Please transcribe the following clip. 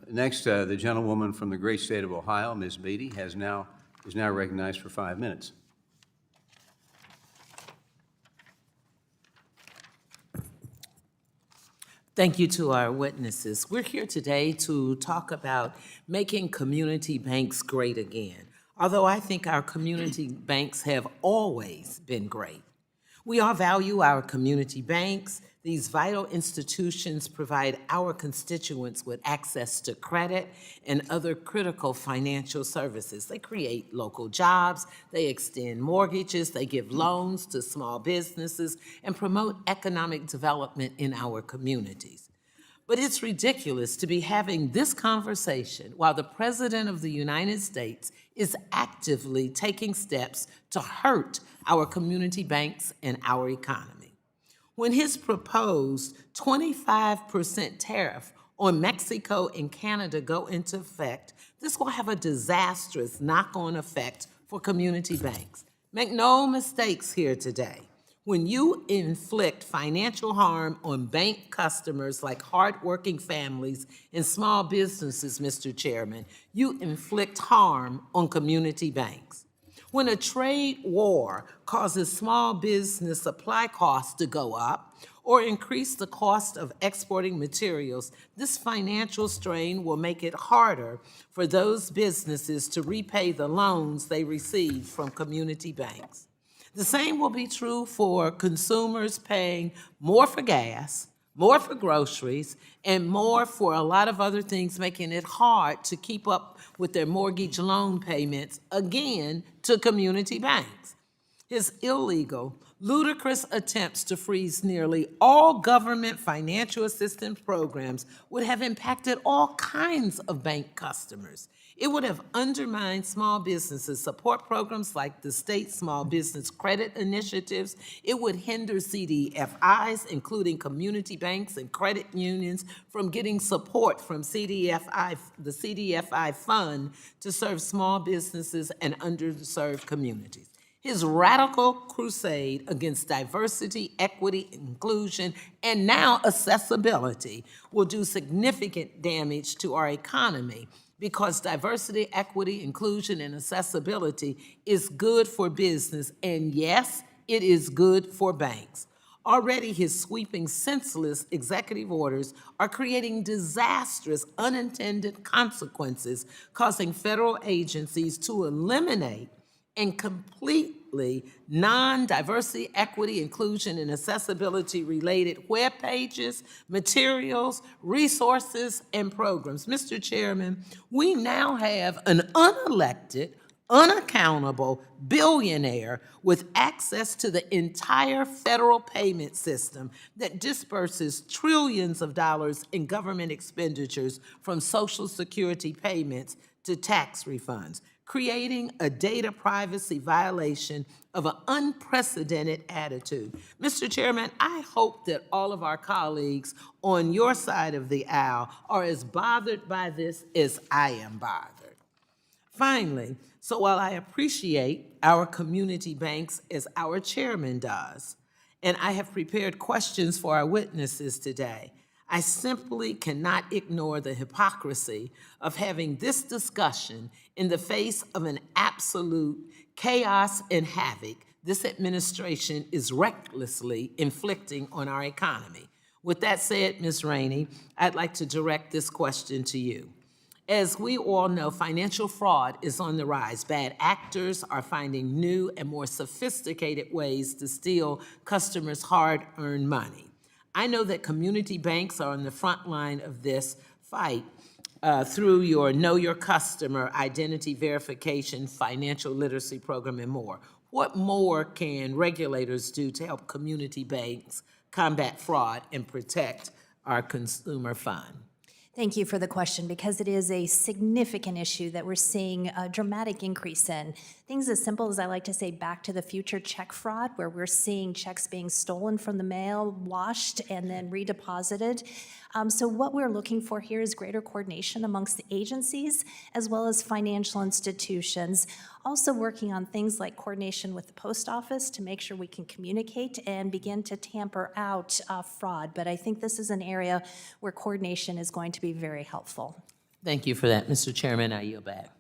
Next, the gentlewoman from the great state of Ohio, Ms. Beatty, is now recognized for 5 minutes. Thank you to our witnesses. We're here today to talk about making community banks great again. Although I think our community banks have always been great. We all value our community banks. These vital institutions provide our constituents with access to credit and other critical financial services. They create local jobs, they extend mortgages, they give loans to small businesses, and promote economic development in our communities. But it's ridiculous to be having this conversation while the President of the United States is actively taking steps to hurt our community banks and our economy. When his proposed 25% tariff on Mexico and Canada go into effect, this will have a disastrous knock-on effect for community banks. Make no mistakes here today. When you inflict financial harm on bank customers like hardworking families and small businesses, Mr. Chairman, you inflict harm on community banks. When a trade war causes small business supply costs to go up or increase the cost of exporting materials, this financial strain will make it harder for those businesses to repay the loans they receive from community banks. The same will be true for consumers paying more for gas, more for groceries, and more for a lot of other things, making it hard to keep up with their mortgage loan payments, again, to community banks. His illegal, ludicrous attempts to freeze nearly all government financial assistance programs would have impacted all kinds of bank customers. It would have undermined small businesses' support programs like the state small business credit initiatives. It would hinder CDFIs, including community banks and credit unions, from getting support from the CDFI fund to serve small businesses and underserved communities. His radical crusade against diversity, equity, inclusion, and now accessibility will do significant damage to our economy because diversity, equity, inclusion, and accessibility is good for business, and yes, it is good for banks. Already, his sweeping, senseless executive orders are creating disastrous, unintended consequences, causing federal agencies to eliminate and completely non-diversity, equity, inclusion, and accessibility-related web pages, materials, resources, and programs. Mr. Chairman, we now have an unelected, unaccountable billionaire with access to the entire federal payment system that disperses trillions of dollars in government expenditures from Social Security payments to tax refunds, creating a data privacy violation of an unprecedented attitude. Mr. Chairman, I hope that all of our colleagues on your side of the aisle are as bothered by this as I am bothered. Finally, so while I appreciate our community banks as our chairman does, and I have prepared questions for our witnesses today, I simply cannot ignore the hypocrisy of having this discussion in the face of an absolute chaos and havoc this administration is recklessly inflicting on our economy. With that said, Ms. Rainey, I'd like to direct this question to you. As we all know, financial fraud is on the rise. Bad actors are finding new and more sophisticated ways to steal customers' hard-earned money. I know that community banks are on the front line of this fight through your Know Your Customer identity verification, financial literacy program, and more. What more can regulators do to help community banks combat fraud and protect our consumer fund? Thank you for the question, because it is a significant issue that we're seeing a dramatic increase in. Things as simple as, I like to say, back to the future check fraud, where we're seeing checks being stolen from the mail, washed, and then redeposited. So what we're looking for here is greater coordination amongst the agencies as well as financial institutions. Also working on things like coordination with the post office to make sure we can communicate and begin to tamper out fraud. But I think this is an area where coordination is going to be very helpful. Thank you for that, Mr. Chairman. I yield back.